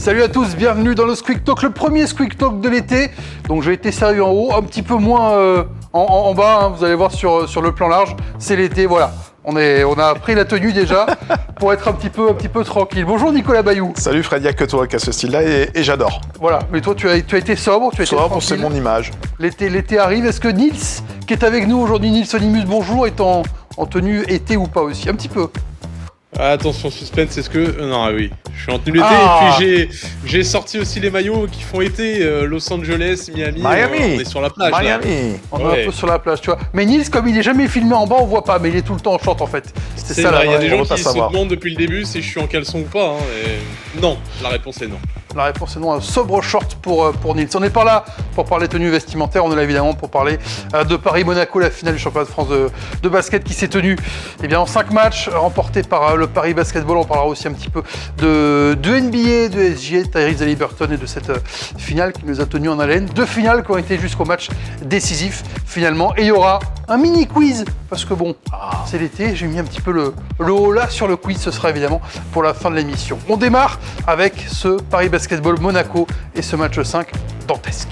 Salut à tous, bienvenue dans le Squeak Talk, le premier Squeak Talk de l'été. Donc j'ai été sérieux en haut, un petit peu moins en bas, hein, vous allez voir sur le plan large, c'est l'été, voilà. On a pris la tenue déjà pour être un petit peu tranquille. Bonjour Nicolas Bayou. Salut Fred, il n'y a que toi qui a ce style-là et j'adore. Voilà, mais toi tu as été sobre, tu as été tranquille. C'est mon image. L'été arrive, est-ce que Nils, qui est avec nous aujourd'hui, Nils Onimus, bonjour, est en tenue été ou pas aussi? Un petit peu. Ah, attention, suspense, est-ce que... non, oui, je suis en tenue d'été et puis j'ai sorti aussi les maillots qui font été, Los Angeles, Miami, on est sur la plage. Miami. On est un peu sur la plage, tu vois. Mais Nils, comme il est jamais filmé en bas, on voit pas, mais il est tout le temps en short en fait. C'est ça, il y a des gens qui se demandent depuis le début si je suis en caleçon ou pas. Non, la réponse est non. La réponse est non, un sobre short pour Nils. On n'est pas là pour parler tenue vestimentaire, on est là évidemment pour parler de Paris-Monaco, la finale du championnat de France de basket qui s'est tenue en 5 matchs, remportés par le Paris Basketball. On parlera aussi un petit peu de NBA, de SGA, Tyrese Haliburton et de cette finale qui nous a tenus en haleine. 2 finales qui ont été jusqu'au match décisif finalement. Et il y aura un mini quiz, parce que bon, c'est l'été, j'ai mis un petit peu le haut là sur le quiz, ce sera évidemment pour la fin de l'émission. On démarre avec ce Paris Basketball Monaco et ce match 5 dantesque.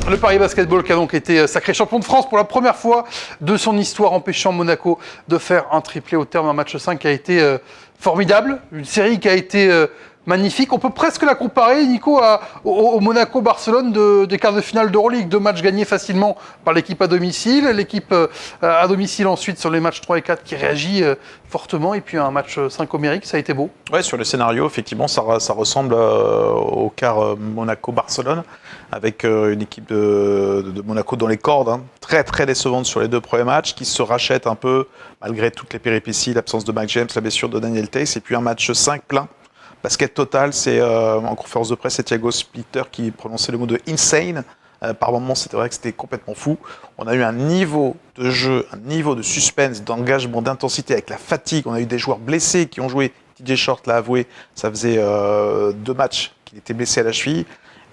Le Paris Basketball qui a donc été sacré champion de France pour la première fois de son histoire, empêchant Monaco de faire un triplé au terme d'un match 5 qui a été formidable, une série qui a été magnifique. On peut presque la comparer, Nico, au Monaco-Barcelone des quarts de finale d'Euroleague. 2 matchs gagnés facilement par l'équipe à domicile. L'équipe à domicile ensuite sur les matchs 3 et 4 qui réagit fortement. Et puis un match 5 homérique, ça a été beau. Ouais, sur le scénario, effectivement, ça ressemble au quart Monaco-Barcelone, avec une équipe de Monaco dans les cordes, hein, très très décevante sur les 2 premiers matchs, qui se rachète un peu, malgré toutes les péripéties, l'absence de Mike James, la blessure de Daniel Theis, et puis un match 5 plein. Basket total, c'est en conférence de presse, c'est Thiago Splitter qui prononçait le mot de insane. Par moments, c'était vrai que c'était complètement fou. On a eu un niveau de jeu, un niveau de suspense, d'engagement, d'intensité avec la fatigue. On a eu des joueurs blessés qui ont joué. TJ Short l'a avoué, ça faisait 2 matchs qu'il était blessé à la cheville.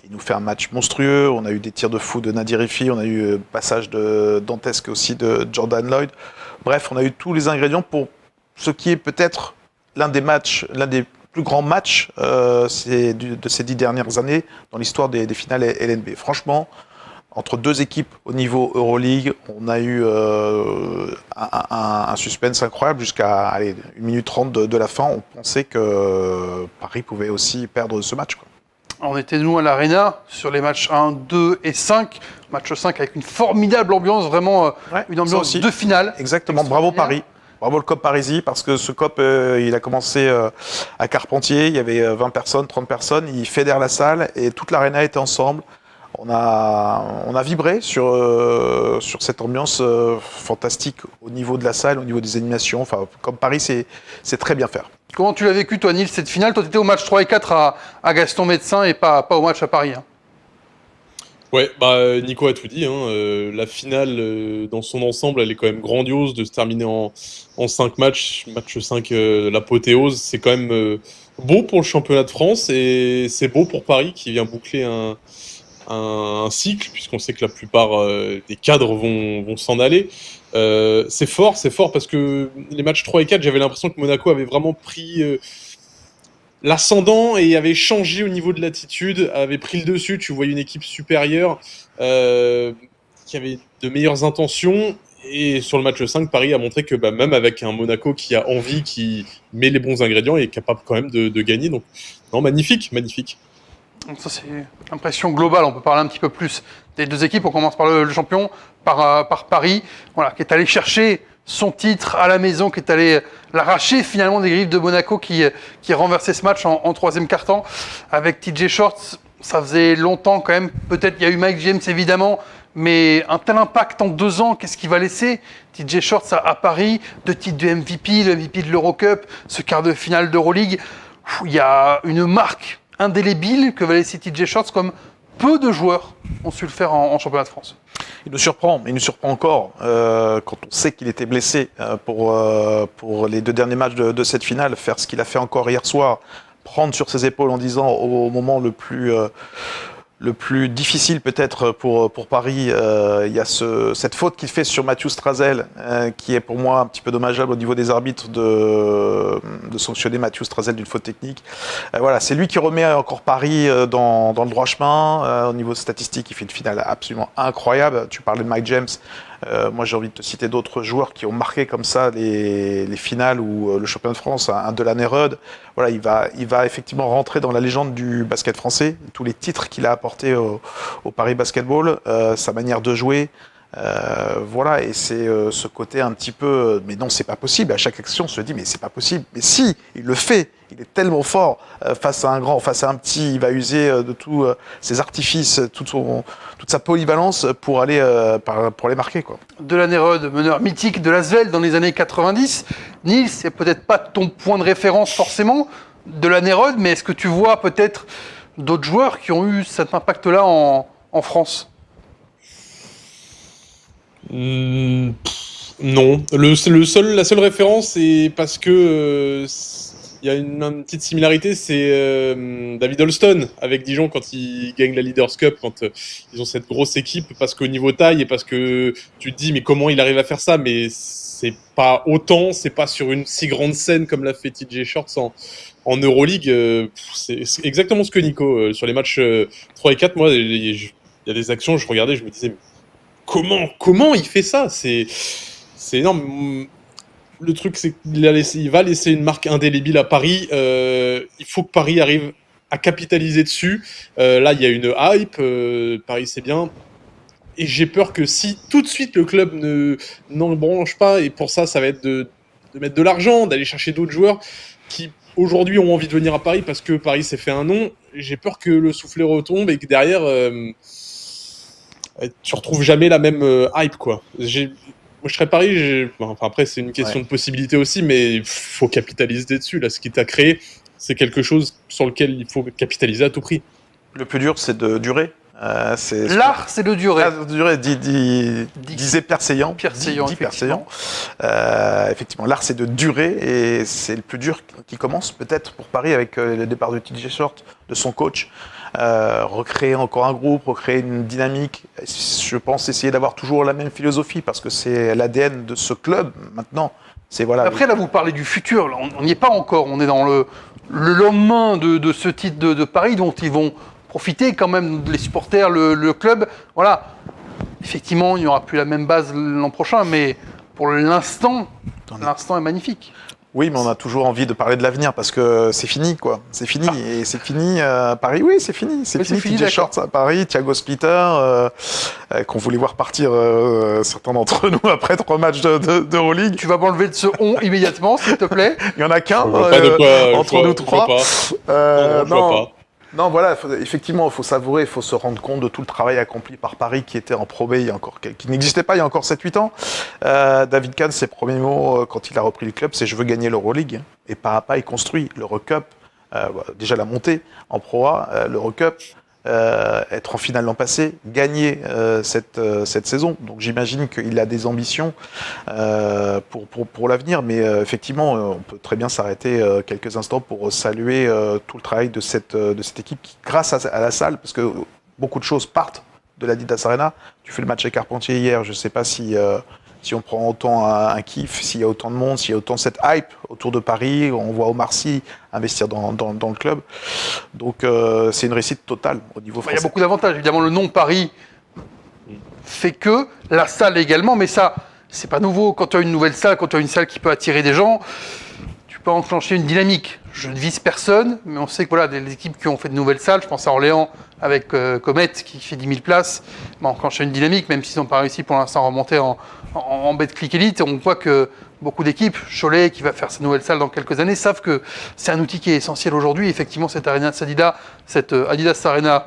Il nous fait un match monstrueux. On a eu des tirs de fou de Nadir Rifi. On a eu passage de dantesque aussi de Jordan Lloyd. Bref, on a eu tous les ingrédients pour ce qui est peut-être l'un des plus grands matchs de ces 10 dernières années dans l'histoire des finales LNB. Franchement, entre 2 équipes au niveau Euroleague, on a eu un suspense incroyable jusqu'à 1 minute 30 de la fin. On pensait que Paris pouvait aussi perdre ce match, quoi. On était nous à l'Arena sur les matchs 1, 2 et 5. Match 5 avec une formidable ambiance, vraiment une ambiance de finale. Exactement, bravo Paris. Bravo le COP Parisis, parce que ce COP, il a commencé à Carpentier, il y avait 20 personnes, 30 personnes, il fédère la salle et toute l'Arena était ensemble. On a vibré sur cette ambiance fantastique au niveau de la salle, au niveau des animations. Enfin, comme Paris, c'est très bien faire. Comment tu l'as vécu, toi, Nils, cette finale? Toi, tu étais au match 3 et 4 à Gaston Médecin et pas au match à Paris. Hein. Ouais, Nico a tout dit. La finale, dans son ensemble, elle est quand même grandiose de se terminer en 5 matchs. Match 5, l'apothéose, c'est quand même beau pour le championnat de France et c'est beau pour Paris qui vient boucler un cycle, puisqu'on sait que la plupart des cadres vont s'en aller. C'est fort parce que les matchs 3 et 4, j'avais l'impression que Monaco avait vraiment pris l'ascendant et avait changé au niveau de l'attitude, avait pris le dessus. Tu voyais une équipe supérieure qui avait de meilleures intentions. Et sur le match 5, Paris a montré que même avec un Monaco qui a envie, qui met les bons ingrédients, est capable quand même de gagner. Donc, non, magnifique. Donc ça, c'est l'impression globale. On peut parler un petit peu plus des 2 équipes. On commence par le champion, par Paris, voilà, qui est allé chercher son titre à la maison, qui est allé l'arracher finalement des griffes de Monaco, qui a renversé ce match en 3e quart-temps avec TJ Short. Ça faisait longtemps quand même. Peut-être il y a eu Mike James évidemment, mais un tel impact en 2 ans, qu'est-ce qu'il va laisser? TJ Short à Paris, 2 titres de MVP, le MVP de l'Eurocup, ce quart de finale d'Euroleague. Il y a une marque indélébile que va laisser TJ Shorts, comme peu de joueurs ont su le faire en championnat de France. Il nous surprend encore quand on sait qu'il était blessé pour les 2 derniers matchs de cette finale, faire ce qu'il a fait encore hier soir, prendre sur ses épaules en disant au moment le plus le plus difficile peut-être pour Paris, il y a cette faute qu'il fait sur Mathieu Strazel, qui est pour moi un petit peu dommageable au niveau des arbitres de sanctionner Mathieu Strazel d'une faute technique. Voilà, c'est lui qui remet encore Paris dans le droit chemin. Au niveau statistique, il fait une finale absolument incroyable. Tu parlais de Mike James. Moi, j'ai envie de te citer d'autres joueurs qui ont marqué comme ça les finales ou le championnat de France, un Delaney Rudd. Voilà, il va effectivement rentrer dans la légende du basket français. Tous les titres qu'il a apportés au Paris Basketball, sa manière de jouer. Voilà, et c'est ce côté un petit peu, mais non, c'est pas possible. À chaque action, on se dit, mais c'est pas possible. Mais si, il le fait. Il est tellement fort face à un grand, face à un petit. Il va user de tous ses artifices, toute sa polyvalence pour aller marquer, quoi. Delaney Rudd, meneur mythique de l'Asvel dans les années 90. Nils, c'est peut-être pas ton point de référence forcément, Delaney Rudd, mais est-ce que tu vois peut-être d'autres joueurs qui ont eu cet impact-là en France? Non. La seule référence, c'est parce que il y a une petite similarité, c'est David Holston avec Dijon quand ils gagnent la Leaders Cup, quand ils ont cette grosse équipe, parce qu'au niveau taille et parce que tu te dis mais comment il arrive à faire ça, mais c'est pas autant, c'est pas sur une si grande scène comme l'a fait TJ Shorts en Euroleague. C'est exactement ce que Nico sur les matchs 3 et 4, moi il y a des actions, je regardais, je me disais mais comment il fait ça, c'est énorme. Le truc, c'est qu'il va laisser une marque indélébile à Paris. Il faut que Paris arrive à capitaliser dessus. Là, il y a une hype. Paris, c'est bien. Et j'ai peur que si tout de suite le club n'en branche pas, et pour ça, ça va être de mettre de l'argent, d'aller chercher d'autres joueurs qui aujourd'hui ont envie de venir à Paris parce que Paris s'est fait un nom. J'ai peur que le soufflet retombe et que derrière, tu retrouves jamais la même hype, quoi. Moi, je serais Paris. Enfin, après, c'est une question de possibilité aussi, mais il faut capitaliser dessus. Là, ce qui t'a créé, c'est quelque chose sur lequel il faut capitaliser à tout prix. Le plus dur, c'est de durer. L'art, c'est de durer. L'art de durer, disait Perseillant. Perseillant, Perseillant. Effectivement, l'art, c'est de durer, et c'est le plus dur qui commence peut-être pour Paris avec le départ de TJ Short, de son coach. Recréer encore un groupe, recréer une dynamique. Je pense essayer d'avoir toujours la même philosophie parce que c'est l'ADN de ce club maintenant. Après, là, vous parlez du futur. Là, on n'y est pas encore. On est dans le lendemain de ce titre de Paris dont ils vont profiter quand même, les supporters, le club. Voilà. Effectivement, il n'y aura plus la même base l'an prochain, mais pour l'instant est magnifique. Oui, mais on a toujours envie de parler de l'avenir parce que c'est fini, quoi. C'est fini. Et c'est fini à Paris. Oui, c'est fini. C'est fini. TJ Shorts à Paris, Thiago Splitter, qu'on voulait voir partir certains d'entre nous après 3 matchs d'Euroleague. Tu vas m'enlever de ce on immédiatement, s'il te plaît. Il y en a qu'un entre nous trois. Non. Non, voilà, effectivement, il faut savourer, il faut se rendre compte de tout le travail accompli par Paris qui était en Pro B qui n'existait pas il y a encore 7-8 ans. David Kahn, ses premiers mots quand il a repris le club, c'est « je veux gagner l'Euroleague ». Et pas à pas, il construit l'Eurocup, déjà la montée en Pro A, l'Eurocup, être en finale l'an passé, gagner cette saison. Donc j'imagine qu'il a des ambitions pour l'avenir, mais effectivement, on peut très bien s'arrêter quelques instants pour saluer tout le travail de cette équipe qui, grâce à la salle, parce que beaucoup de choses partent de l'Adidas Arena. Tu fais le match avec Carpentier hier, je ne sais pas si on prend autant un kiff, s'il y a autant de monde, s'il y a autant cette hype autour de Paris, on voit Omar Sy investir dans le club. Donc c'est une réussite totale au niveau français. Il y a beaucoup d'avantages. Évidemment, le nom Paris fait que, la salle également, mais ça, c'est pas nouveau. Quand tu as une nouvelle salle, quand tu as une salle qui peut attirer des gens, tu peux enclencher une dynamique. Je ne vise personne, mais on sait que voilà, des équipes qui ont fait de nouvelles salles, je pense à Orléans avec Comet qui fait 10 000 places, enclencher une dynamique, même s'ils n'ont pas réussi pour l'instant à remonter en Betclic Elite. On voit que beaucoup d'équipes, Cholet qui va faire sa nouvelle salle dans quelques années, savent que c'est un outil qui est essentiel aujourd'hui. Effectivement, cette Adidas Arena,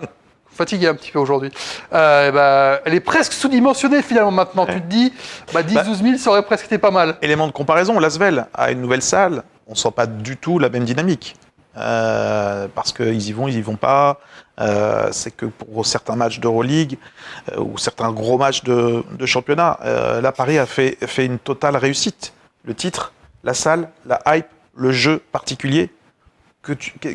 fatigué un petit peu aujourd'hui, elle est presque sous-dimensionnée finalement maintenant. Ouais. Tu te dis, 10-12 000, ça aurait presque été pas mal. Élément de comparaison, l'Asvel a une nouvelle salle, on ne sent pas du tout la même dynamique. Parce qu'ils y vont pas. C'est que pour certains matchs d'Euroleague ou certains gros matchs de championnat, là Paris a fait une totale réussite. Le titre, la salle, la hype, le jeu particulier.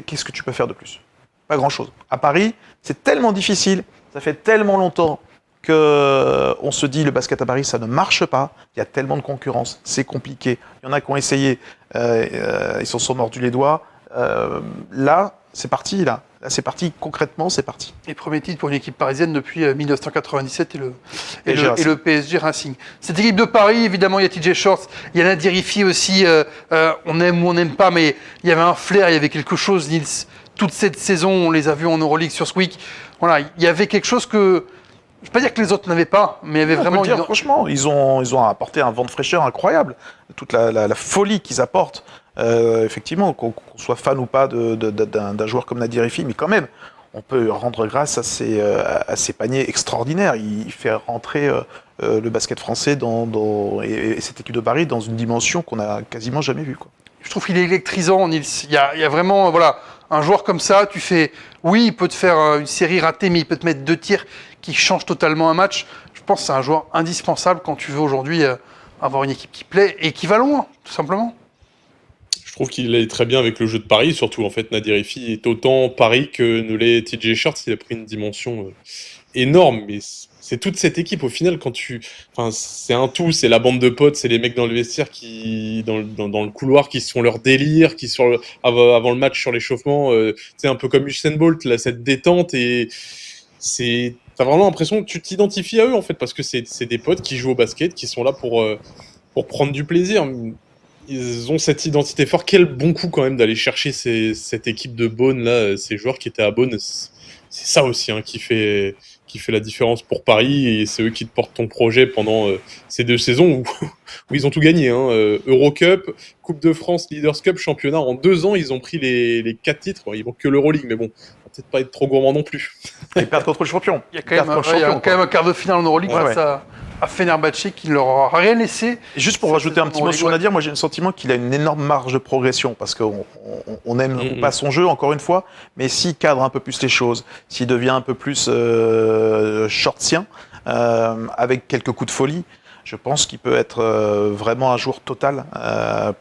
Qu'est-ce que tu peux faire de plus ? Pas grand-chose. À Paris, c'est tellement difficile, ça fait tellement longtemps qu'on se dit le basket à Paris, ça ne marche pas. Il y a tellement de concurrence, c'est compliqué. Il y en a qui ont essayé, ils s'en sont mordus les doigts. Là, c'est parti, là. Là, c'est parti, concrètement, c'est parti. Et premier titre pour une équipe parisienne depuis 1997 et le PSG Racing. Cette équipe de Paris, évidemment, il y a TJ Shorts, il y a Nadir Hiffi aussi, on aime ou on n'aime pas, mais il y avait un flair, il y avait quelque chose, Nils. Toute cette saison, on les a vus en Euroleague sur ce week. Voilà, il y avait quelque chose que, je ne vais pas dire que les autres n'avaient pas, mais il y avait vraiment... On peut le dire, franchement, ils ont apporté un vent de fraîcheur incroyable. Toute la folie qu'ils apportent. Effectivement, qu'on soit fan ou pas d'un joueur comme Nadir Hiffi, mais quand même, on peut rendre grâce à ces paniers extraordinaires. Il fait rentrer le basket français et cette équipe de Paris dans une dimension qu'on n'a quasiment jamais vue, quoi. Je trouve qu'il est électrisant, Nils. Il y a vraiment, voilà, un joueur comme ça, tu fais... Oui, il peut te faire une série ratée, mais il peut te mettre 2 tirs qui changent totalement un match. Je pense que c'est un joueur indispensable quand tu veux aujourd'hui avoir une équipe qui plaît et qui va loin, tout simplement. Je trouve qu'il est très bien avec le jeu de Paris, surtout en fait Nadir Hiffi est autant Paris que ne l'est TJ Shorts. Il a pris une dimension énorme, mais c'est toute cette équipe au final c'est un tout, c'est la bande de potes, c'est les mecs dans le vestiaire dans le couloir qui se font leur délire, qui avant le match sur l'échauffement, c'est un peu comme Usain Bolt, là, cette détente et t'as vraiment l'impression que tu t'identifies à eux en fait parce que c'est des potes qui jouent au basket, qui sont là pour prendre du plaisir. Ils ont cette identité forte. Quel bon coup quand même d'aller chercher cette équipe de Beaune là, ces joueurs qui étaient à Beaune. C'est ça aussi qui fait la différence pour Paris et c'est eux qui te portent ton projet pendant ces 2 saisons où ils ont tout gagné. Eurocup, Coupe de France, Leaders Cup, championnat. En 2 ans, ils ont pris les 4 titres. Bon, ils manquent que l'Euroleague, mais bon, on va peut-être pas être trop gourmand non plus. Ils perdent contre le champion. Il y a quand même un quart de finale en Euroleague face à Fenerbahçe qui ne leur a rien laissé. Et juste pour rajouter un petit mot sur Nadir, moi j'ai le sentiment qu'il a une énorme marge de progression parce qu'on aime ou pas son jeu, encore une fois, mais s'il cadre un peu plus les choses, s'il devient un peu plus shortien, avec quelques coups de folie, je pense qu'il peut être vraiment un joueur total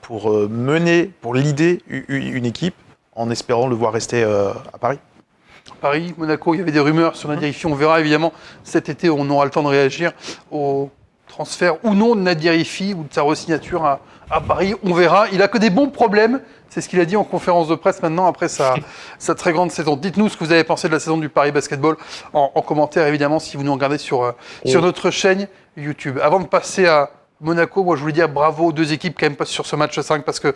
pour leader une équipe en espérant le voir rester à Paris. Paris, Monaco, il y avait des rumeurs sur Nadir Hiffi. On verra évidemment cet été, on aura le temps de réagir au transfert ou non de Nadir Hiffi ou de sa re-signature à Paris. On verra. Il a que des bons problèmes. C'est ce qu'il a dit en conférence de presse maintenant après sa très grande saison. Dites-nous ce que vous avez pensé de la saison du Paris Basketball en commentaire évidemment si vous nous regardez sur notre chaîne YouTube. Avant de passer à Monaco, moi je voulais dire bravo aux 2 équipes quand même sur ce match 5 parce que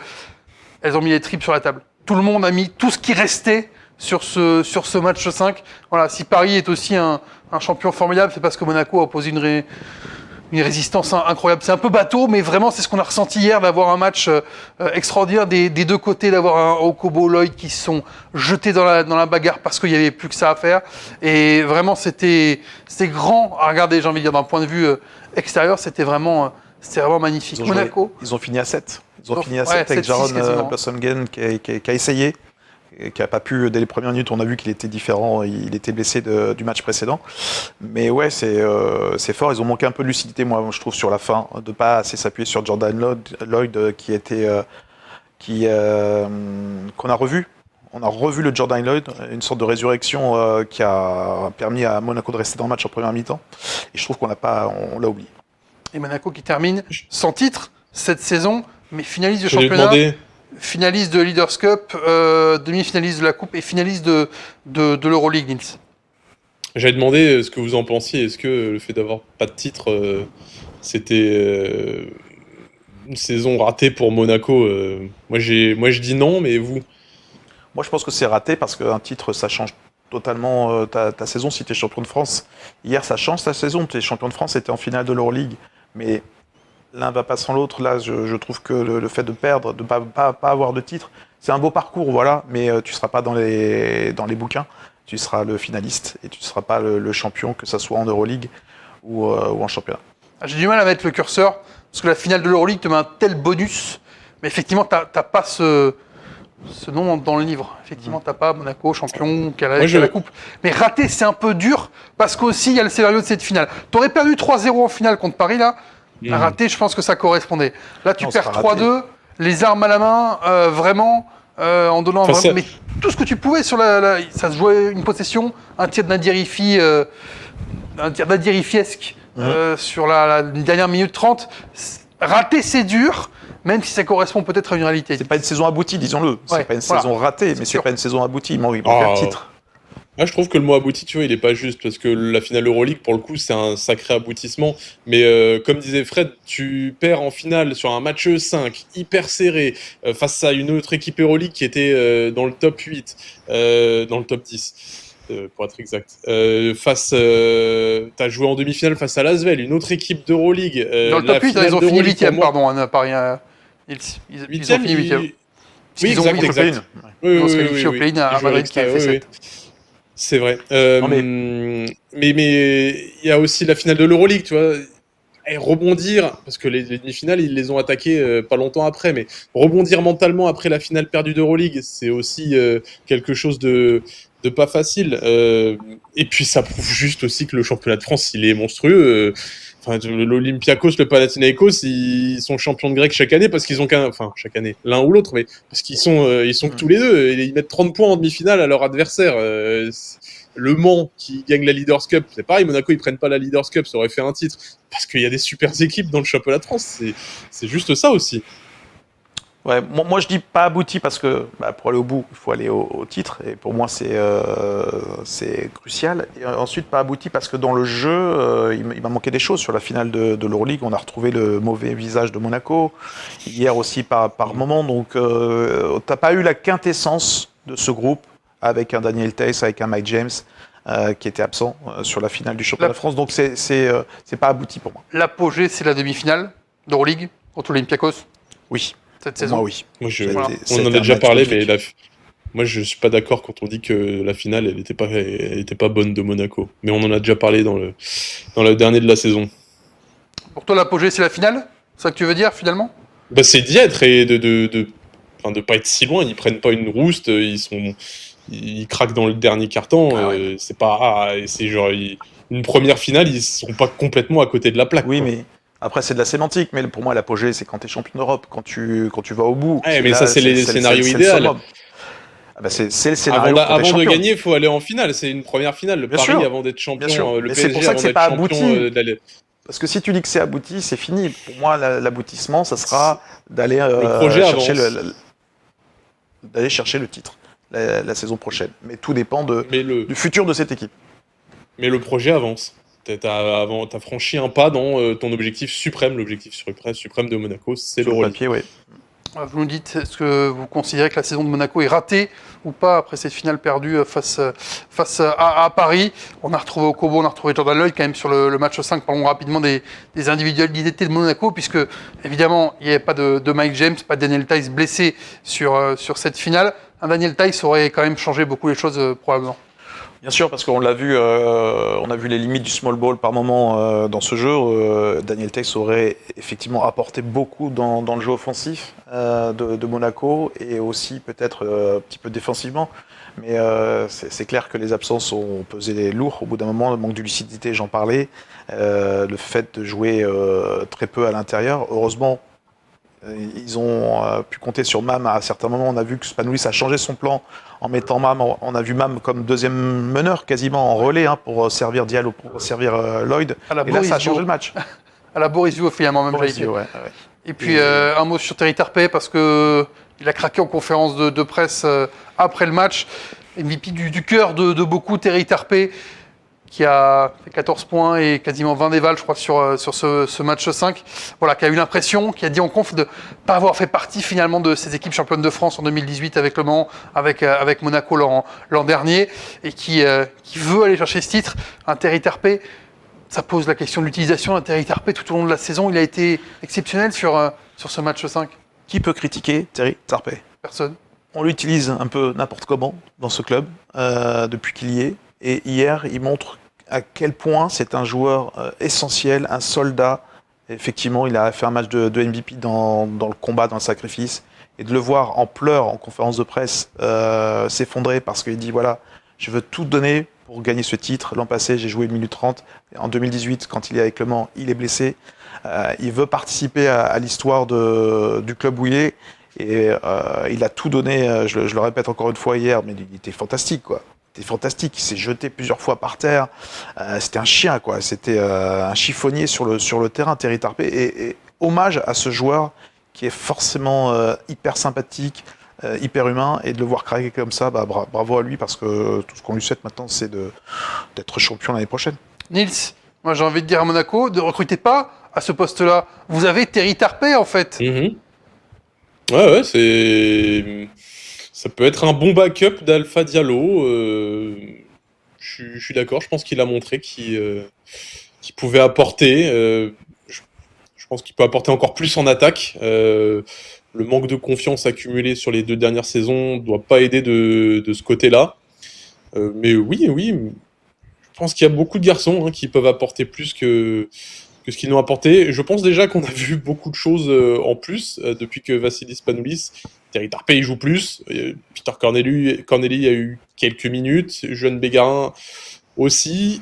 elles ont mis les tripes sur la table. Tout le monde a mis tout ce qui restait sur ce match 5. Voilà, si Paris est aussi un champion formidable, c'est parce que Monaco a opposé une résistance incroyable. C'est un peu bateau, mais vraiment, c'est ce qu'on a ressenti hier, d'avoir un match extraordinaire des 2 côtés, d'avoir un Okobo, Lloyd qui se sont jetés dans la bagarre parce qu'il n'y avait plus que ça à faire. Et vraiment, c'était grand à regarder, j'ai envie de dire, d'un point de vue extérieur, c'était vraiment magnifique. Monaco. Ils ont fini à 7. Ils ont fini à 7 avec Jaron Blossomgren qui a essayé, qui n'a pas pu, dès les premières minutes, on a vu qu'il était différent, il était blessé du match précédent. Mais ouais, c'est fort, ils ont manqué un peu de lucidité, moi, je trouve, sur la fin, de ne pas assez s'appuyer sur Jordan Lloyd qu'on a revu. On a revu le Jordan Lloyd, une sorte de résurrection qui a permis à Monaco de rester dans le match en première mi-temps. Et je trouve qu'on l'a oublié. Et Monaco qui termine sans titre cette saison, mais finaliste du championnat. Finaliste de Leaders Cup, demi-finaliste de la Coupe et finaliste de l'Euroleague, Nils. J'avais demandé ce que vous en pensiez. Est-ce que le fait d'avoir pas de titre, c'était une saison ratée pour Monaco moi, je dis non, mais vous? Moi, je pense que c'est raté parce qu'un titre, ça change totalement ta saison si tu es champion de France. Hier, ça change ta saison. Tu es champion de France, tu étais en finale de l'Euroleague. Mais l'un va pas sans l'autre. Là, je trouve que le fait de perdre, de pas avoir de titre, c'est un beau parcours, voilà, mais tu ne seras pas dans les bouquins. Tu seras le finaliste et tu ne seras pas le champion, que ce soit en Euroleague ou en championnat. J'ai du mal à mettre le curseur, parce que la finale de l'Euroleague te met un tel bonus, mais effectivement, tu n'as pas ce nom dans le livre. Effectivement, tu n'as pas Monaco, champion, qui a la coupe. Mais raté, c'est un peu dur, parce qu'aussi, il y a le scénario de cette finale. Tu aurais perdu 3-0 en finale contre Paris, là. Raté, je pense que ça correspondait. Là, tu perds 3-2, les armes à la main, vraiment, en donnant Enfin, vraiment, mais tout ce que tu pouvais sur ça se jouait une possession, un tir d'Nadirifi, un tir d'Nadirifiesque sur la dernière minute 30. Rater, c'est dur, même si ça correspond peut-être à une réalité. C'est pas une saison aboutie, disons-le. C'est pas une saison ratée, mais c'est pas une saison aboutie. Il manque un titre. Moi, je trouve que le mot abouti, tu vois, il est pas juste parce que la finale Euroleague, pour le coup, c'est un sacré aboutissement. Mais comme disait Fred, tu perds en finale sur un match 5, hyper serré, face à une autre équipe Euroleague qui était dans le top 8, dans le top 10. Pour être exact. T'as joué en demi-finale face à l'Asvel, une autre équipe d'Euroleague. Dans le top 8, ils ont fini 8ème, pardon, à Paris. Ils ont fini 8ème. Oui, exact. Ils ont se qualifié au play-in à Madrid qui a fait 7. C'est vrai. Mais il y a aussi la finale de l'Euroleague, tu vois. Et rebondir, parce que les demi-finales, ils les ont attaquées pas longtemps après, mais rebondir mentalement après la finale perdue d'Euroleague, c'est aussi quelque chose de pas facile. Et puis ça prouve juste aussi que le championnat de France, il est monstrueux. L'Olympiakos, le Panathinaikos, ils sont champions de grec chaque année parce qu'ils ont chaque année, l'un ou l'autre, mais parce qu'ils sont que tous les deux, et ils mettent 30 points en demi-finale à leur adversaire. Le Mans qui gagne la Leaders Cup, c'est pareil, Monaco ils prennent pas la Leaders Cup, ça aurait fait un titre, parce qu'il y a des super équipes dans le championnat de France, c'est juste ça aussi. Ouais, moi je dis pas abouti parce que pour aller au bout, il faut aller au titre, et pour moi c'est crucial. Et ensuite pas abouti parce que dans le jeu, il m'a manqué des choses. Sur la finale de l'Euroleague, on a retrouvé le mauvais visage de Monaco, hier aussi par moment, donc t'as pas eu la quintessence de ce groupe avec un Daniel Theis, avec un Mike James qui était absent sur la finale du championnat de France, donc c'est pas abouti pour moi. L'apogée, c'est la demi-finale d'Euroleague contre l'Olympiakos. Oui. Cette saison. Moi, oui. Moi, on en a déjà parlé, mais moi, je suis pas d'accord quand on dit que la finale, elle était pas bonne de Monaco. Mais on en a déjà parlé dans le dernier de la saison. Pour toi, l'apogée, c'est la finale ? C'est ça que tu veux dire, finalement ? C'est d'y être et de pas être si loin. Ils prennent pas une rouste, ils craquent dans le dernier carton. C'est genre une première finale, ils sont pas complètement à côté de la plaque. Oui, quoi. mais après c'est de la sémantique. Mais pour moi, l'apogée, c'est quand tu es champion d'Europe, quand tu vas au bout. Ouais, mais là, ça, c'est les scénarios idéaux. C'est le scénario. Avant de gagner, il faut aller en finale. C'est une première finale. Le Paris avant d'être champion. Le PSG c'est pour ça que c'est avant pas d'être abouti. champion. Parce que si tu dis que c'est abouti, c'est fini. Pour moi, l'aboutissement, ça sera d'aller chercher le titre la saison prochaine. Mais tout dépend du futur de cette équipe. Mais le projet avance. T'as franchi un pas dans ton objectif suprême, l'objectif suprême de Monaco, c'est l'Euroleague. Oui. Vous nous dites, est-ce que vous considérez que la saison de Monaco est ratée ou pas après cette finale perdue face à Paris ? On a retrouvé Okobo, on a retrouvé Jordan Lloyd quand même sur le match 5. Parlons rapidement des individualités de Monaco, puisque évidemment il n'y avait pas de Mike James, pas de Daniel Theis blessé sur cette finale. Un Daniel Theis aurait quand même changé beaucoup les choses probablement. Bien sûr, parce qu'on l'a vu, on a vu les limites du small ball par moment dans ce jeu. Daniel Theis aurait effectivement apporté beaucoup dans le jeu offensif de Monaco et aussi peut-être un petit peu défensivement. Mais c'est clair que les absences ont pesé lourd au bout d'un moment. Le manque de lucidité, j'en parlais. Le fait de jouer très peu à l'intérieur. Heureusement, ils ont pu compter sur Mam à certains moments. On a vu que Spanoulis a changé son plan en mettant Mam. On a vu Mam comme deuxième meneur, quasiment en relais, pour servir Diallo, pour servir Lloyd. Et là, ça a changé le match. À la Boris Viau, finalement, même j'allais dire. Ouais. Et puis, un mot sur Terry Tarpey, parce qu'il a craqué en conférence de presse après le match. MVP du cœur de beaucoup, Terry Tarpey, qui a fait 14 points et quasiment 20 dévals, je crois, sur ce match 5. Voilà, qui a eu l'impression, qui a dit en conf de ne pas avoir fait partie finalement de ces équipes championnes de France en 2018 avec Le Mans, avec Monaco l'an dernier, et qui veut aller chercher ce titre. Un Terry Tarpey, ça pose la question de l'utilisation d'un Terry Tarpey tout au long de la saison. Il a été exceptionnel sur ce match 5. Qui peut critiquer Terry Tarpey ? Personne. On l'utilise un peu n'importe comment dans ce club depuis qu'il y est. Et hier, il montre à quel point c'est un joueur essentiel, un soldat. Effectivement, il a fait un match de MVP dans le combat, dans le sacrifice. Et de le voir en pleurs en conférence de presse s'effondrer parce qu'il dit voilà, je veux tout donner pour gagner ce titre. L'an passé, j'ai joué 1 minute 30. En 2018, quand il est avec Le Mans, il est blessé. Il veut participer à l'histoire du club où il est. Et il a tout donné, je le répète encore une fois hier, mais il était fantastique, quoi. Il était fantastique, il s'est jeté plusieurs fois par terre. C'était un chien, quoi. C'était un chiffonnier sur le terrain, Terry Tarpey. Et hommage à ce joueur qui est forcément hyper sympathique, hyper humain, et de le voir craquer comme ça, bravo à lui, parce que tout ce qu'on lui souhaite maintenant, c'est d'être champion l'année prochaine. Nils, moi j'ai envie de dire à Monaco, ne recrutez pas à ce poste-là. Vous avez Terry Tarpey, en fait. Ouais, ça peut être un bon backup d'Alpha Diallo. Je suis d'accord, je pense qu'il a montré qu'il pouvait apporter. Je pense qu'il peut apporter encore plus en attaque. Le manque de confiance accumulé sur les 2 dernières saisons ne doit pas aider de ce côté-là. Mais oui, je pense qu'il y a beaucoup de garçons qui peuvent apporter plus que ce qu'ils nous ont apporté. Je pense déjà qu'on a vu beaucoup de choses en plus depuis que Vassilis Spanoulis. Terry Tarpey, il joue plus. Peter Corneli a eu quelques minutes. Jeune Bégarin aussi.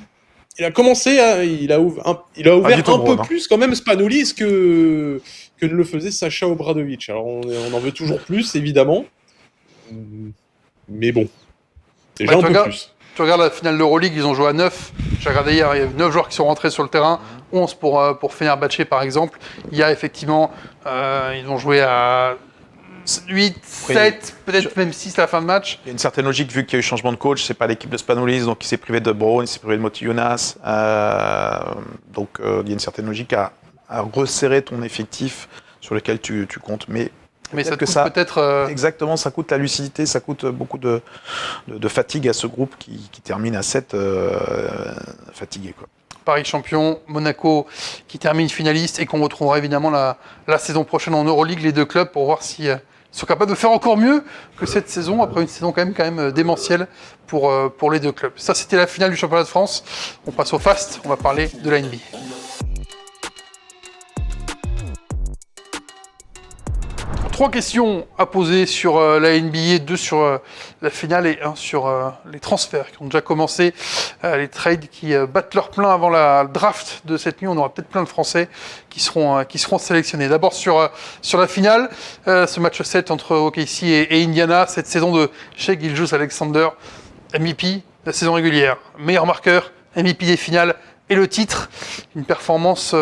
Il a commencé, il a ouvert un peu plus quand même Spanoulis que ne le faisait Sacha Obradovic. Alors on en veut toujours plus, évidemment. Mais bon, déjà un peu plus. Tu regardes la finale d'Euroleague, ils ont joué à 9. J'ai regardé hier, il y a 9 joueurs qui sont rentrés sur le terrain. 11 pour Fenerbahçe, par exemple. Il y a effectivement, ils ont joué à 8, 7, peut-être même 6 à la fin de match. Il y a une certaine logique, vu qu'il y a eu changement de coach, c'est pas l'équipe de Spanoulis, donc il s'est privé de Brown, il s'est privé de Moti Younas. Donc il y a une certaine logique à resserrer ton effectif sur lequel tu comptes. Mais ça coûte peut-être... Exactement, ça coûte la lucidité, ça coûte beaucoup de fatigue à ce groupe qui termine à 7 fatigué, quoi. Paris champion, Monaco qui termine finaliste et qu'on retrouvera évidemment la saison prochaine en Euroleague, les deux clubs, pour voir si sont capables de faire encore mieux que cette saison, après une saison quand même démentielle pour les deux clubs. Ça, c'était la finale du championnat de France. On passe au fast, on va parler de la NBA. 3 questions à poser sur la NBA, 2 sur la finale et 1 sur les transferts qui ont déjà commencé, les trades qui battent leur plein avant la draft de cette nuit. On aura peut-être plein de Français qui seront sélectionnés. D'abord sur la finale, ce match 7 entre OKC et Indiana, cette saison de Shai Gilgeous-Alexander, MVP de la saison régulière, meilleur marqueur, MVP des finales et le titre. Une performance...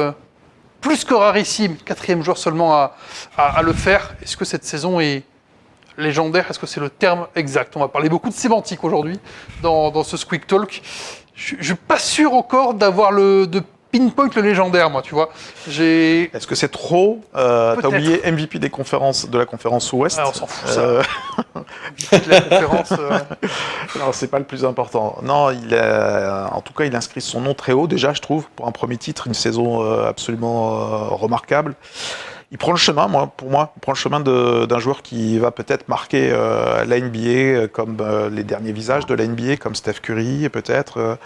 plus que rarissime, 4e joueur seulement à le faire. Est-ce que cette saison est légendaire? Est-ce que c'est le terme exact? On va parler beaucoup de sémantique aujourd'hui dans ce Squeak Talk. Je ne suis pas sûr encore d'avoir de pinpoint le légendaire, moi, tu vois. Est-ce que c'est trop t'as oublié MVP de la conférence Ouest. On s'en fout, ça. MVP de la conférence... Non, c'est pas le plus important. Non, en tout cas, il inscrit son nom très haut, déjà, je trouve, pour un premier titre, une saison absolument remarquable. Il prend le chemin, pour moi, d'un joueur qui va peut-être marquer la NBA comme les derniers visages de la NBA, comme Steph Curry, peut-être.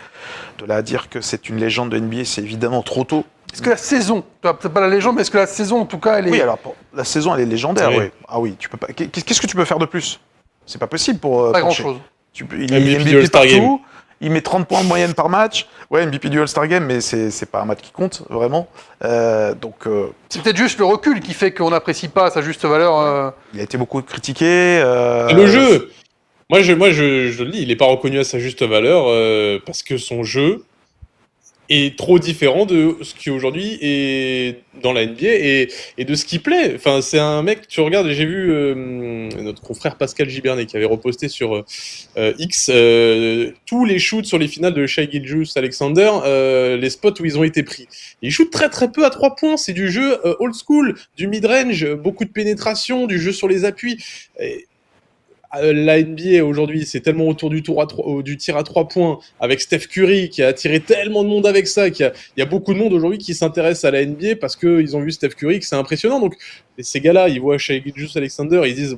De là à dire que c'est une légende de NBA, c'est évidemment trop tôt. Est-ce que la saison, peut-être pas la légende, mais est-ce que la saison, en tout cas, elle est... Oui, alors, la saison, elle est légendaire, oui. Oui. Ah oui, tu peux pas... Qu'est-ce que tu peux faire de plus? C'est pas possible pour... Pas grand-chose. Il est MVP partout. Il met 30 points de moyenne par match. Ouais, MVP du All-Star Game, mais c'est pas un match qui compte, vraiment. C'est peut-être juste le recul qui fait qu'on n'apprécie pas sa juste valeur. Il a été beaucoup critiqué. Le jeu. Moi, je le dis, il n'est pas reconnu à sa juste valeur parce que son jeu est trop différent de ce qui aujourd'hui est dans la NBA et de ce qui plaît. Enfin, c'est un mec, tu regardes, j'ai vu notre confrère Pascal Gibernet qui avait reposté sur X tous les shoots sur les finales de Shai Gilgeous-Alexander, les spots où ils ont été pris. Il shoot très très peu à 3 points, c'est du jeu old school, du mid-range, beaucoup de pénétration, du jeu sur les appuis. La NBA aujourd'hui, c'est tellement autour du tir à 3 points, avec Steph Curry qui a attiré tellement de monde avec ça, il y a beaucoup de monde aujourd'hui qui s'intéresse à la NBA parce qu'ils ont vu Steph Curry, que c'est impressionnant. Donc ces gars-là, ils voient Shai Gilgeous-Alexander, ils disent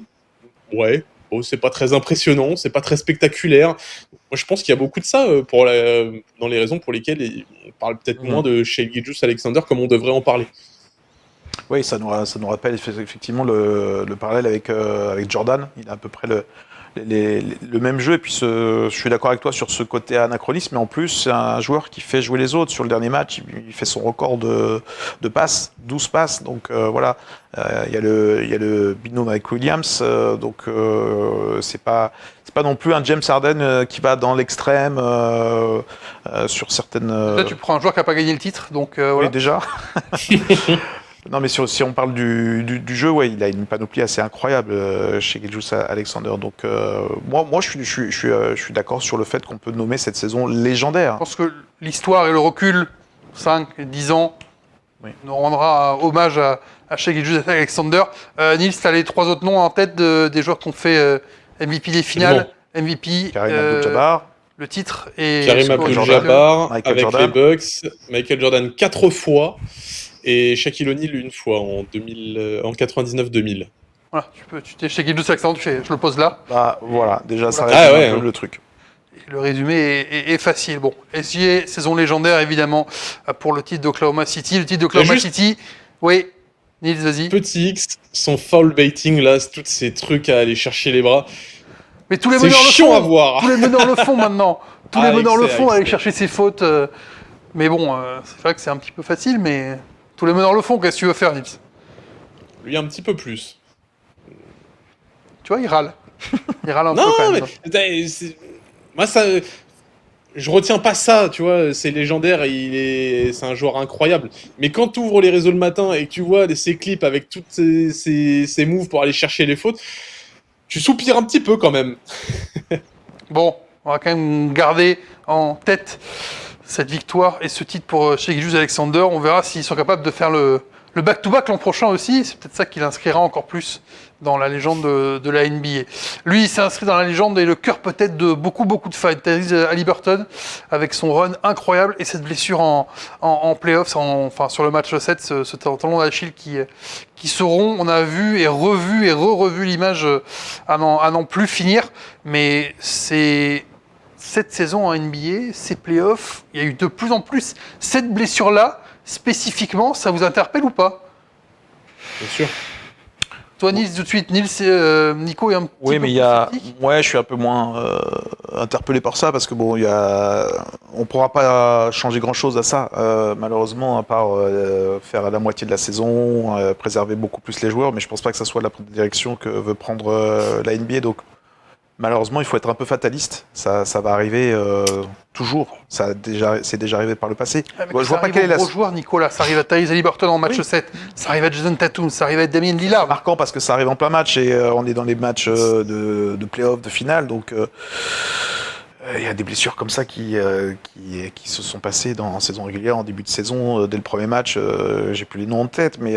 ouais, c'est pas très impressionnant, c'est pas très spectaculaire. Moi, je pense qu'il y a beaucoup de ça dans les raisons pour lesquelles on parle peut-être moins de Shai Gilgeous-Alexander comme on devrait en parler. Oui, ça nous rappelle effectivement le parallèle avec Jordan. Il a à peu près le le même jeu. Et puis, je suis d'accord avec toi sur ce côté anachronisme, mais en plus, c'est un joueur qui fait jouer les autres. Sur le dernier match, il fait son record de passes, 12 passes. Donc voilà, il y a le binôme avec Williams. Donc c'est pas non plus un James Harden qui va dans l'extrême sur certaines. Là, tu prends un joueur qui n'a pas gagné le titre, donc voilà. Oui, déjà. Non, mais si on parle du jeu, ouais, il a une panoplie assez incroyable chez Gilgeous-Alexander. Donc, moi, je suis d'accord sur le fait qu'on peut nommer cette saison légendaire. Je pense que l'histoire et le recul, 5, 10 ans, nous rendra hommage à Shai Gilgeous-Alexander. Nils, tu as les 3 autres noms en tête des joueurs qui ont fait MVP des finales, MVP, Karim Abdul-Jabbar, le titre et Karim Abdul-Jabbar avec Jordan. les Bucks, Michael Jordan 4 fois. Et Shaquille O'Neal une fois en 99-2000. Voilà, tu t'es chez Gilgeous-Alexander, je le pose là. Bah voilà, déjà ça Voilà. résume un peu le truc. Et le résumé est facile. Bon, SGA, saison légendaire évidemment pour le titre d'Oklahoma City. Le titre d'Oklahoma City, oui, Nils, vas-y. Petit X, son foul baiting là, tous ces trucs à aller chercher les bras. Mais tous les c'est meneurs le chiant font. à voir. Tous les meneurs le font maintenant. Tous les meneurs le font, excellent. aller chercher ses fautes. Mais bon, c'est vrai que c'est un petit peu facile, mais tous les meneurs le font. Qu'est-ce que tu veux faire, Nils? Lui un petit peu plus. Tu vois, il râle. Il râle un peu Non, quand même. mais moi ça, je retiens pas ça, tu vois. C'est légendaire, c'est un joueur incroyable. Mais quand tu ouvres les réseaux le matin et que tu vois ces clips avec toutes ces moves pour aller chercher les fautes, tu soupires un petit peu quand même. Bon, on va quand même garder en tête cette victoire et ce titre pour Shai Gilgeous-Alexander. On verra s'ils sont capables de faire le back-to-back l'an prochain aussi. C'est peut-être ça qui l'inscrira encore plus dans la légende de la NBA. Lui, il s'est inscrit dans la légende et le cœur peut-être de beaucoup de fans. Tyrese Haliburton avec son run incroyable et cette blessure en playoffs, enfin sur le match 7, ce talon d'Achille qui seront, on a vu et revu revu l'image à n'en plus finir. Mais c'est cette saison en NBA, ces playoffs, il y a eu de plus en plus cette blessure-là, spécifiquement, ça vous interpelle ou pas? Bien sûr. Toi, Nils, tout de suite, Nils, Nico est un petit peu Oui, mais plus sceptique. je suis un peu moins interpellé par ça parce que bon, on pourra pas changer grand-chose à ça, malheureusement, à part faire la moitié de la saison, préserver beaucoup plus les joueurs. Mais je pense pas que ça soit la direction que veut prendre la NBA. Donc, malheureusement, il faut être un peu fataliste. Ça va arriver toujours. C'est déjà arrivé par le passé. Ah, Je vois pas quel est gros joueur, Nicolas. Ça arrive à Tyrese Haliburton en match 7. Ça arrive à Jason Tatum. Ça arrive à Damien Lillard. Marquant parce que ça arrive en plein match et on est dans les matchs de play-off, de finale. Donc, il y a des blessures comme ça qui se sont passées en saison régulière, en début de saison, dès le premier match. J'ai plus les noms en tête, mais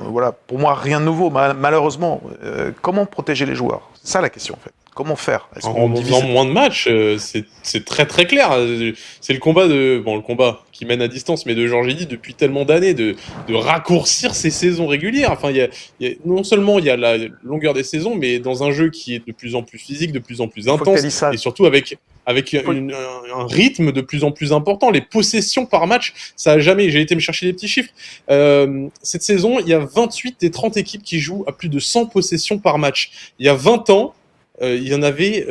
voilà. Pour moi, rien de nouveau. Malheureusement, comment protéger les joueurs? C'est ça la question, en fait. Comment faire? En faisant moins de matchs, c'est très très clair. C'est le combat qui mène à distance, mais de Georges Eddy depuis tellement d'années, de raccourcir ses saisons régulières. Enfin, non seulement il y a la longueur des saisons, mais dans un jeu qui est de plus en plus physique, de plus en plus intense, et surtout avec un rythme de plus en plus important. Les possessions par match, ça a jamais... J'ai été me chercher les petits chiffres. Cette saison, il y a 28 des 30 équipes qui jouent à plus de 100 possessions par match. Il y a 20 ans, il n'y en avait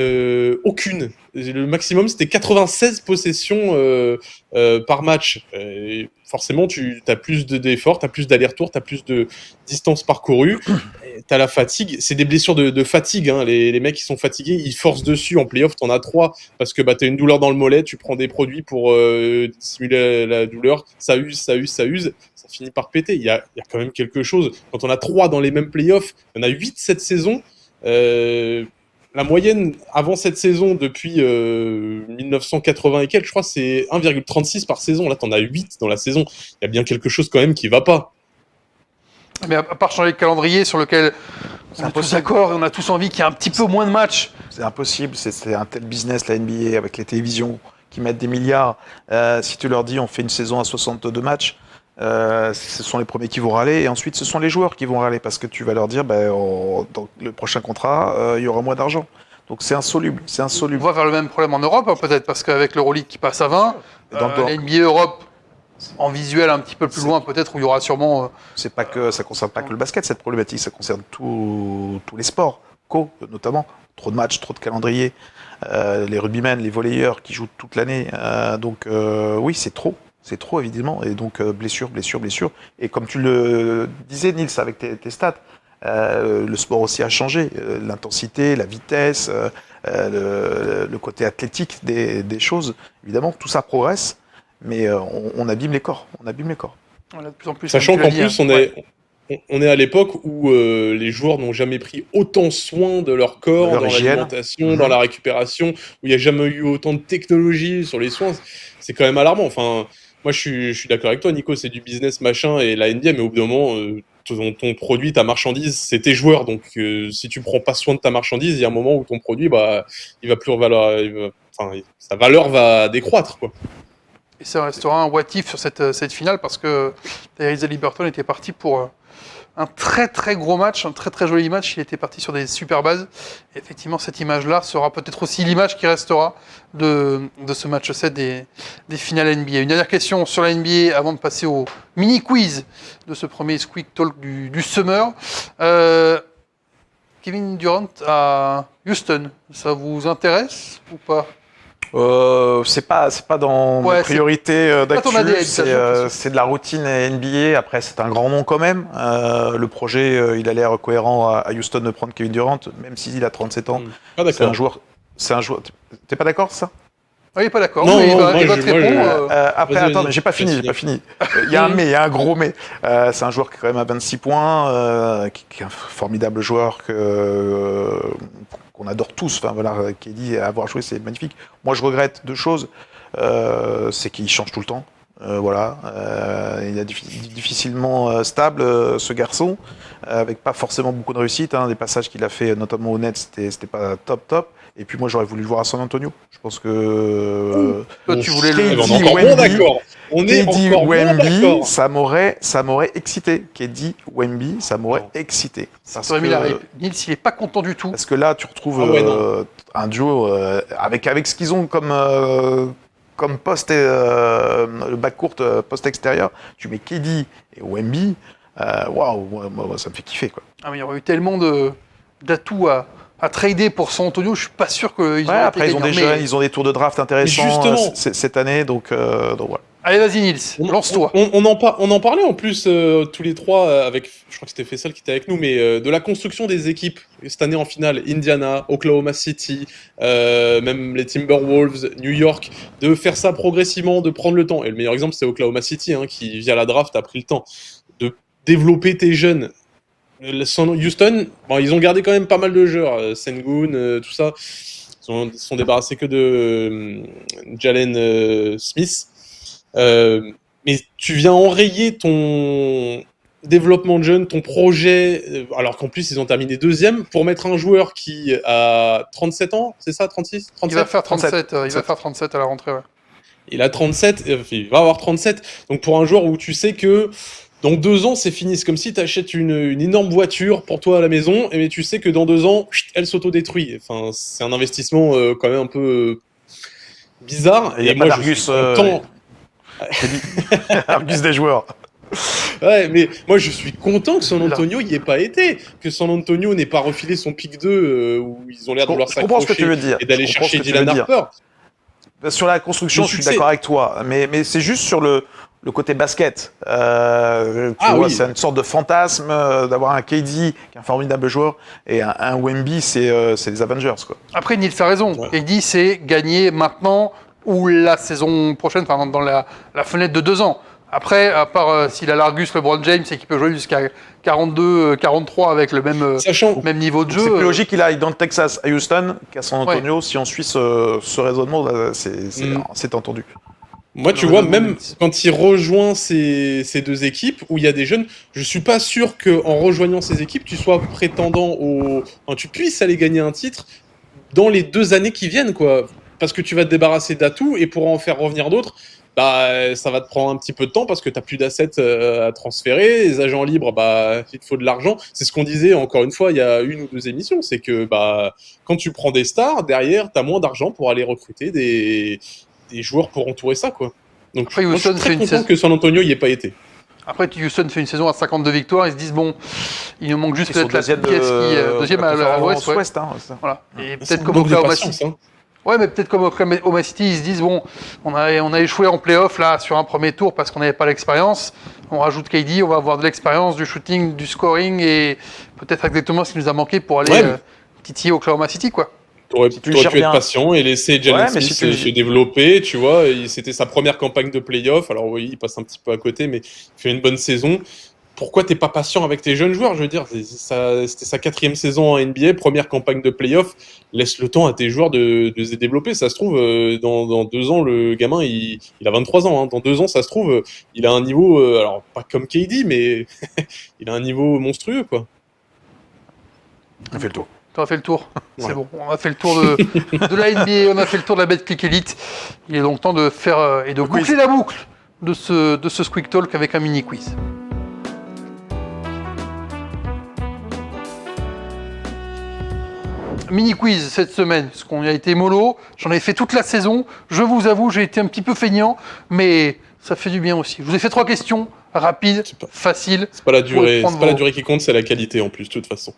aucune. Le maximum, c'était 96 possessions par match. Forcément, tu as plus d'efforts, tu as plus d'aller-retour, tu as plus de distance parcourue. Tu as la fatigue. C'est des blessures de fatigue. Hein. Les mecs qui sont fatigués, ils forcent dessus. En play-off, tu en as 3 parce que tu as une douleur dans le mollet. Tu prends des produits pour simuler la douleur. Ça use. Ça finit par péter. Il y a quand même quelque chose. Quand on a 3 dans les mêmes play-offs, il y en a 8 cette saison. La moyenne avant cette saison, depuis 1980 et quelques, je crois, c'est 1,36 par saison. Là, t'en as 8 dans la saison. Il y a bien quelque chose quand même qui va pas. Mais à part changer le calendrier sur lequel on est tous d'accord et on a tous envie qu'il y ait un petit peu moins de matchs. C'est impossible. C'est un tel business, la NBA, avec les télévisions qui mettent des milliards. Si tu leur dis on fait une saison à 62 matchs, ce sont les premiers qui vont râler et ensuite ce sont les joueurs qui vont râler parce que tu vas leur dire dans le prochain contrat il y aura moins d'argent, donc c'est insoluble. On va vers le même problème en Europe hein, peut-être parce qu'avec l'Euroleague qui passe à 20, la NBA Europe en visuel un petit peu plus loin peut-être où il y aura sûrement c'est pas que ça concerne pas que le basket cette problématique, ça concerne tous les sports. co, notamment. Trop de matchs, trop de calendrier. Les rugbymen, les volleyeurs qui jouent toute l'année. Donc oui, c'est trop. C'est trop, évidemment. Et donc, blessure. Et comme tu le disais, Nils, avec tes stats, le sport aussi a changé. L'intensité, la vitesse, le côté athlétique des choses. Évidemment, tout ça progresse, mais on abîme les corps. On abîme les corps. Voilà, de plus en plus. Sachant comme tu qu'en l'as dit, plus, hein. on est à l'époque où les joueurs n'ont jamais pris autant soin de leur corps, De leur dans hygiène. l'alimentation, dans la récupération, où il n'y a jamais eu autant de technologie sur les soins. C'est quand même alarmant. Enfin, moi, je suis d'accord avec toi, Nico, c'est du business, machin, et la NBA, mais au bout d'un moment, ton produit, ta marchandise, c'est tes joueurs. Donc, si tu prends pas soin de ta marchandise, il y a un moment où ton produit, bah, il va plus sa valeur va décroître, quoi. Et ça restera un what if sur cette finale parce que Tyrese Haliburton était parti pour un très très gros match, un très très joli match. Il était parti sur des super bases. Et effectivement, cette image-là sera peut-être aussi l'image qui restera de ce match 7 des finales NBA. Une dernière question sur la NBA avant de passer au mini-quiz de ce premier Squeak Talk du Summer. Kevin Durant à Houston, ça vous intéresse ou pas ? C'est pas dans mes priorités pas ton ADN, d'actu, c'est de la routine NBA. Après, c'est un grand nom quand même. Le projet, il a l'air cohérent à Houston de prendre Kevin Durant, même s'il a 37 ans. Ah, d'accord. C'est un joueur. T'es pas d'accord, ça? Ah, il n'est pas d'accord, Non, mais il moi, va te répondre. Après, Vas-y, attends, vas-y. mais j'ai pas fini. Il y a un mais, il y a un gros mais. C'est un joueur qui est quand même à 26 points, qui est un formidable joueur qu'on adore tous. Enfin voilà, KD, avoir joué, c'est magnifique. Moi, je regrette deux choses. C'est qu'il change tout le temps. Voilà, il est difficilement stable, ce garçon, avec pas forcément beaucoup de réussite. Des passages qu'il a fait, notamment au net, c'était pas top. Et puis moi, j'aurais voulu le voir à San Antonio. Je pense que Toi, tu voulais on est KD, encore Wemby, bon d'accord. On est KD, encore bon Wemby, d'accord. ça m'aurait excité. KD, Wemby, ça m'aurait excité. Ça aurait mis la hype. Nils, il n'est pas content du tout. Parce que là, tu retrouves Ah ouais, non. un duo avec ce qu'ils ont comme poste, le backcourt poste extérieur. Tu mets KD et Wemby, waouh, moi, ça me fait kiffer, quoi. Ah, mais il y aurait eu tellement d'atouts à trader pour San Antonio, je suis pas sûr qu'ils auraient Après, été ils ont des gagnants, jeunes, ils ont des tours de draft intéressants justement. cette année, donc voilà. Allez, vas-y Nils, lance-toi. On en parlait en plus tous les trois avec, je crois que c'était Faisal qui était avec nous, mais de la construction des équipes cette année en finale, Indiana, Oklahoma City, même les Timberwolves, New York, de faire ça progressivement, de prendre le temps. Et le meilleur exemple, c'est Oklahoma City, qui via la draft a pris le temps de développer tes jeunes. Houston, bon, ils ont gardé quand même pas mal de joueurs, Sengun, tout ça. Ils sont débarrassés que de Jalen Smith. Mais tu viens enrayer ton développement de jeune, ton projet, alors qu'en plus ils ont terminé deuxième, pour mettre un joueur qui a 37 ans, c'est ça, 36 37 Il va faire 37, il va faire 37 à la rentrée, ouais. Il a 37, il va avoir 37, donc pour un joueur où tu sais que dans 2 ans c'est fini, c'est comme si tu achètes une énorme voiture pour toi à la maison, mais tu sais que dans 2 ans, elle s'auto-détruit. Enfin, c'est un investissement quand même un peu bizarre. Et moi, Argus, Argus des joueurs. Ouais, mais moi je suis content que San Antonio y ait pas été, que San Antonio n'ait pas refilé son pick 2 où ils ont l'air de vouloir Je comprends ce que tu veux s'accrocher dire. et d'aller chercher Dylan Harper. Sur la construction, je suis d'accord avec toi, mais c'est juste sur le côté basket. Tu vois, c'est une sorte de fantasme d'avoir un KD qui est un formidable joueur et un Wemby, c'est les Avengers, quoi. Après, Nils a raison. Ouais. KD, c'est gagner maintenant ou la saison prochaine, enfin dans la fenêtre de 2 ans. Après, à part s'il a l'Argus LeBron James et qu'il peut jouer jusqu'à 42, 43 avec le même niveau de jeu. C'est plus logique qu'il aille dans le Texas à Houston qu'à San Antonio. Ouais. Si on suit ce raisonnement, là, c'est entendu. Moi, tu vois, même quand il rejoint ces deux équipes où il y a des jeunes, je suis pas sûr qu'en rejoignant ces équipes, tu sois prétendant tu puisses aller gagner un titre dans les 2 années qui viennent, quoi. Parce que tu vas te débarrasser d'atouts et pour en faire revenir d'autres, bah, ça va te prendre un petit peu de temps parce que tu n'as plus d'assets à transférer. Les agents libres, bah, il te faut de l'argent. C'est ce qu'on disait encore une fois il y a 1 ou 2 émissions. C'est que bah, quand tu prends des stars, derrière, tu as moins d'argent pour aller recruter des joueurs pour entourer ça, quoi. Donc, après, moi, je suis très content que San Antonio n'y ait pas été. Après, Houston fait une saison à 52 victoires, ils se disent, bon, il nous manque juste Ils sont peut-être la pièce qui... deuxième à l'ouest, ouais. Ouest, hein, ça. Voilà. Et C'est peut-être un comme manque de Oklahoma patience, City. hein. Ouais, mais peut-être comme Oklahoma City, ils se disent, bon, on a échoué en play-off là, sur un premier tour parce qu'on n'avait pas l'expérience. On rajoute KD, on va avoir de l'expérience, du shooting, du scoring et peut-être exactement ce qui nous a manqué pour aller Ouais. titiller Oklahoma City, quoi. tu le T'aurais gères pu être bien. patient et laisser Jalen Ouais, mais Smith si tu le se développer, tu vois. C'était sa première campagne de play-off. Alors oui, il passe un petit peu à côté, mais il fait une bonne saison. Pourquoi t'es pas patient avec tes jeunes joueurs? Je veux dire, c'était sa 4e saison en NBA, première campagne de play-off. Laisse le temps à tes joueurs de se développer. Ça se trouve, dans 2 ans, le gamin, il a 23 ans. Hein. Dans 2 ans, ça se trouve, il a un niveau, alors pas comme KD, mais il a un niveau monstrueux, quoi. On fait le tour. On a fait le tour. C'est Ouais. bon. On a fait le tour de la NBA, on a fait le tour de la Betclic Elite. Il est donc temps de faire et de boucler quiz. la boucle de ce Squeak Talk avec un mini quiz. Mini quiz cette semaine, parce qu'on a été mollo. J'en ai fait toute la saison. Je vous avoue, j'ai été un petit peu feignant, mais ça fait du bien aussi. Je vous ai fait 3 questions rapides, C'est pas- faciles. C'est pas la Faut durée, prendre c'est pas la vos- durée qui compte, c'est la qualité en plus, de toute façon.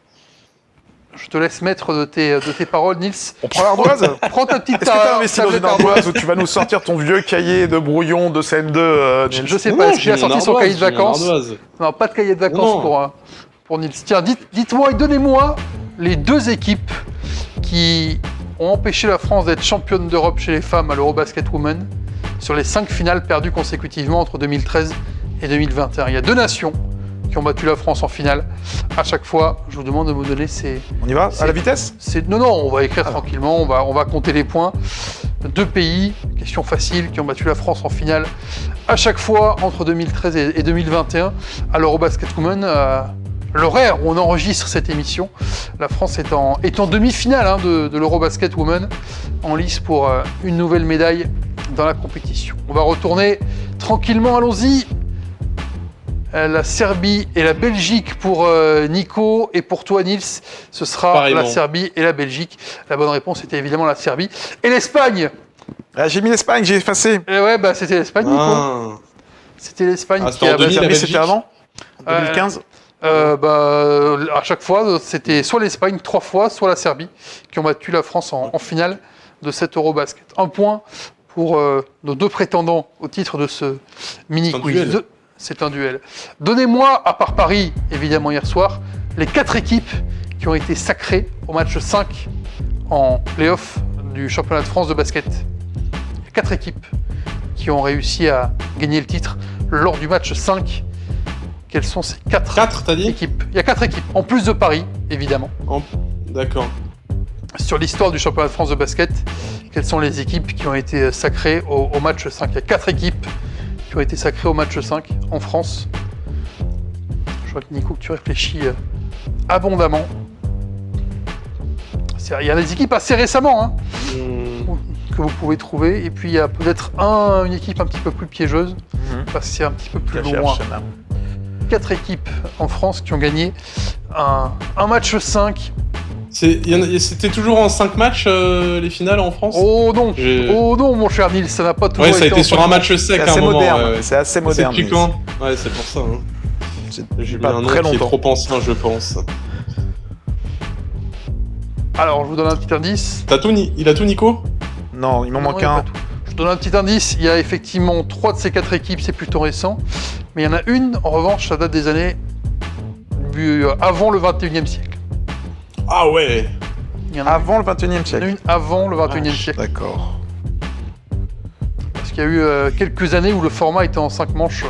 Je te laisse mettre de tes paroles, Nils. On prend l'ardoise. Prends ta petite Est-ce que t'as investi dans tablette une ardoise où tu vas nous sortir ton vieux cahier de brouillon de CM2 Nils? Je sais pas, est-ce qu'il a sorti son cahier de vacances? Non, pas de cahier de vacances Non. pour Nils. Tiens, dites-moi et donnez-moi les 2 équipes qui ont empêché la France d'être championne d'Europe chez les femmes à l'Eurobasket Women sur les 5 finales perdues consécutivement entre 2013 et 2021. Il y a 2 nations qui ont battu la France en finale. À chaque fois, je vous demande de me donner On y va à la vitesse? non, on va écrire tranquillement, on va compter les points. 2 pays, question facile, qui ont battu la France en finale à chaque fois entre 2013 et 2021 à l'Eurobasket Women. L'horaire où on enregistre cette émission, la France est en demi-finale de l'Eurobasket Women, en lice pour une nouvelle médaille dans la compétition. On va retourner tranquillement, allons-y. La Serbie et la Belgique pour Nico, et pour toi Nils, ce sera Pareillement. la Serbie et la Belgique. La bonne réponse était évidemment la Serbie. Et l'Espagne. Ah, j'ai mis l'Espagne, j'ai effacé. Et ouais, bah c'était l'Espagne, Nico. Ah. C'était l'Espagne Ah, qui c'était en a battu. 2000, la Mais c'était Belgique. avant 2015 À chaque fois, c'était soit l'Espagne 3 fois, soit la Serbie qui ont battu la France en finale de cet Eurobasket. Un point pour nos 2 prétendants au titre de ce mini-quiz. duel. C'est un duel. Donnez-moi, à part Paris, évidemment hier soir, les 4 équipes qui ont été sacrées au match 5 en play-off du championnat de France de basket. Il y a 4 équipes qui ont réussi à gagner le titre lors du match 5. Quelles sont ces 4 t'as dit? équipes? Il y a 4 équipes, en plus de Paris, évidemment. D'accord. Sur l'histoire du championnat de France de basket, quelles sont les équipes qui ont été sacrées au match 5? Il y a 4 équipes qui ont été sacrées au match 5 en France. Je vois que Nico, que tu réfléchis abondamment. Il y a des équipes assez récemment hein, que vous pouvez trouver. Et puis il y a peut-être une équipe un petit peu plus piégeuse, parce que c'est un petit peu plus loin. 4 équipes en France qui ont gagné un match 5. C'était toujours en 5 matchs les finales en France? Oh non, mon cher Nils, ça n'a pas toujours Ouais, ça a été été en sur cinq un match sec à un C'est moment. moderne, ouais. c'est assez C'est moderne. depuis quand? Ouais, c'est pour ça. Hein. J'ai mis pas un nom très qui est longtemps. trop ancien, je pense. Alors, je vous donne un petit indice. Il a tout, Nico? Non, il m'en Non, manque il y a un. pas tout. Je vous donne un petit indice. Il y a effectivement 3 de ces 4 équipes, c'est plutôt récent. Mais il y en a une, en revanche, ça date des années avant le 21e siècle. Ah ouais. Il y en a Avant le 21e il y en a siècle. une avant le 21e siècle. D'accord. Parce qu'il y a eu quelques années où le format était en 5 manches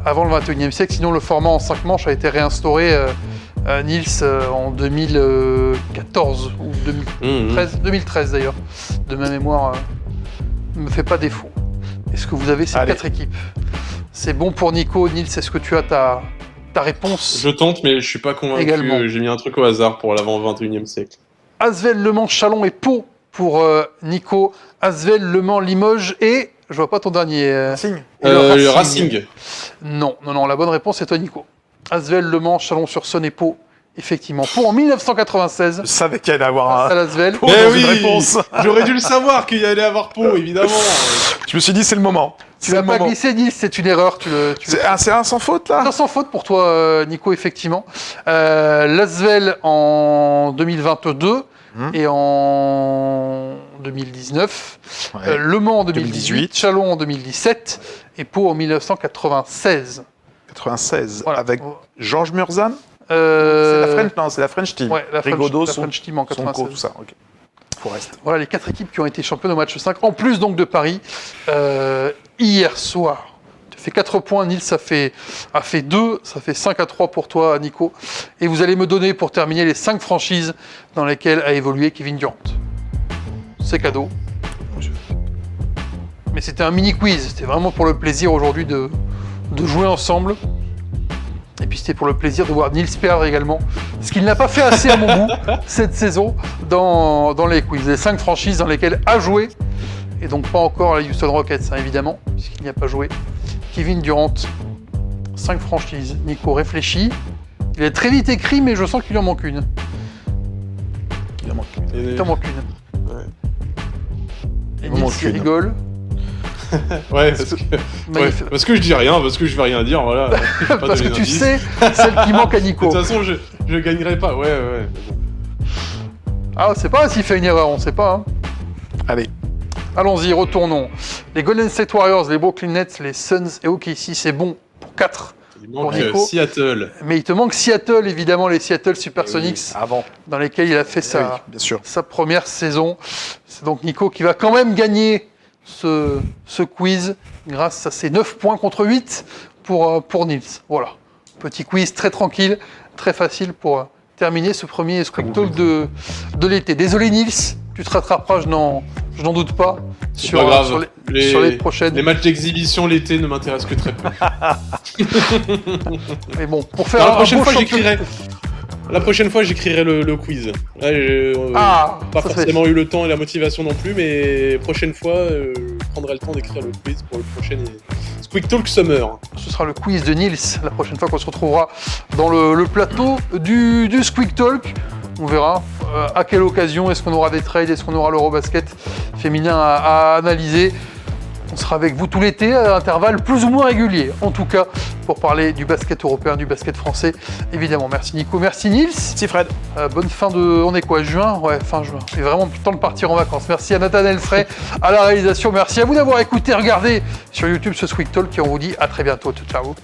avant le 21e siècle. Sinon, le format en 5 manches a été réinstauré, Nils, en 2014 ou 2013 d'ailleurs. De ma mémoire ne me fait pas défaut. Est-ce que vous avez ces Allez. 4 équipes? C'est bon pour Nico. Nils, est-ce que tu as ta réponse? Je tente, mais je suis pas convaincu. Également. J'ai mis un truc au hasard pour l'avant 21e siècle. Asvel, Le Mans, Chalon et Pau pour Nico. Asvel, Le Mans, Limoges et... Je vois pas ton dernier. Signe. Le Racing. Non, la bonne réponse c'est toi Nico. Asvel, Le Mans, Chalon-sur-Saône et Pau. Effectivement. Pau en 1996. Je savais qu'il allait avoir À un. l'Asvel. Pau dans une réponse. J'aurais dû le savoir qu'il y allait avoir Pau, évidemment. Je me suis dit, c'est le moment. Tu l'as pas glissé, Nils, c'est une erreur. C'est un sans faute, là. C'est un sans faute pour toi, Nico, effectivement. L'Asvel en 2022 et en 2019. Ouais. Le Mans en 2018. Châlons en 2017 et Pau en 1996. 96, Voilà. avec Georges Murzan. C'est la French Team. Ouais, la Rigaudot, French Team en 96. Sonko, tout ça. Ok. Forest. Voilà les 4 équipes qui ont été championnes au match 5, en plus donc de Paris. Hier soir, tu fais 4 points, Nils a fait 2, ça fait 5-3 pour toi, Nico. Et vous allez me donner pour terminer les 5 franchises dans lesquelles a évolué Kevin Durant. C'est cadeau. Mais c'était un mini quiz, c'était vraiment pour le plaisir aujourd'hui de jouer ensemble. Et puis c'était pour le plaisir de voir Nils perdre également, ce qu'il n'a pas fait assez à mon goût cette saison dans les quiz. Les 5 franchises dans lesquelles a joué, et donc pas encore la Houston Rockets, hein, évidemment, puisqu'il n'y a pas joué. Kevin Durant, 5 franchises. Nico réfléchit. Il est très vite écrit, mais je sens qu'il en manque une. Il en manque une. Il en manque une. Ouais. Et Nils il rigole. Ouais, parce que je dis rien, parce que je vais rien dire, voilà. Parce que tu sais, celle qui manque à Nico. De toute façon, je gagnerai pas, ouais. Ah, on sait pas s'il fait une erreur, on sait pas. Hein. Allez. Allons-y, retournons. Les Golden State Warriors, les Brooklyn Nets, les Suns et OKC, c'est bon pour 4. Il manque Seattle. Mais il te manque Seattle, évidemment, les Seattle Supersonics, Avant. dans lesquels il a fait bien sûr. sa première saison. C'est donc Nico qui va quand même gagner ce quiz grâce à ses 9 points contre 8 pour Nils. Voilà. Petit quiz très tranquille, très facile pour terminer ce premier Squeak Talk de l'été. Désolé Nils, tu te rattraperas, je n'en doute pas. Sur les prochaines. Les matchs d'exhibition l'été ne m'intéressent que très peu. Mais bon, pour faire la prochaine fois, j'écrirai le quiz. Là, pas forcément eu le temps et la motivation non plus, mais prochaine fois, je prendrai le temps d'écrire le quiz pour le prochain Squeak Talk Summer. Ce sera le quiz de Nils la prochaine fois qu'on se retrouvera dans le plateau du Squeak Talk. On verra à quelle occasion, est-ce qu'on aura des trades, est-ce qu'on aura l'Eurobasket féminin à analyser. On sera avec vous tout l'été à intervalles plus ou moins réguliers, en tout cas pour parler du basket européen, du basket français, évidemment. Merci Nico, merci Nils. Merci Fred. Bonne fin de... On est quoi, juin ? Ouais, fin juin. C'est vraiment le temps de partir en vacances. Merci à Nathanaël Frey à la réalisation. Merci à vous d'avoir écouté, regardé sur YouTube ce Squeak Talk et on vous dit à très bientôt. Ciao.